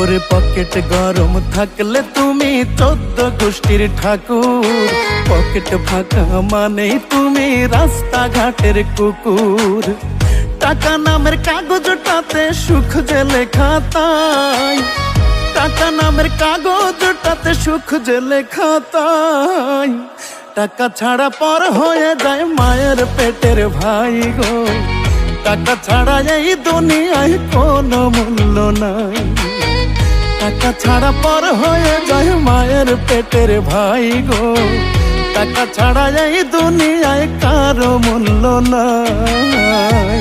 ওরে পকেট গরম থাকলে তুমি 14 গোষ্ঠীর ঠাকুর, পকেট ফাঁকা মানে তুমি রাস্তাঘাটের কুকুর। টাকা নামের কাগজটাতে সুখ যে লেখা তাই, টাকা নামের কাগজটাতে সুখ যে লেখা তাই। টাকা ছাড়া পর হয়ে যায় মায়ের পেটের ভাই গো, টাকা ছাড়া এই দুনিয়ায় কোনো মূল্য নাই। টাকা ছাড়া পর হয়ে যায় মায়ের পেটের ভাই গো, টাকা ছাড়া এই দুনিয়ায় কারো মূল্য নাই।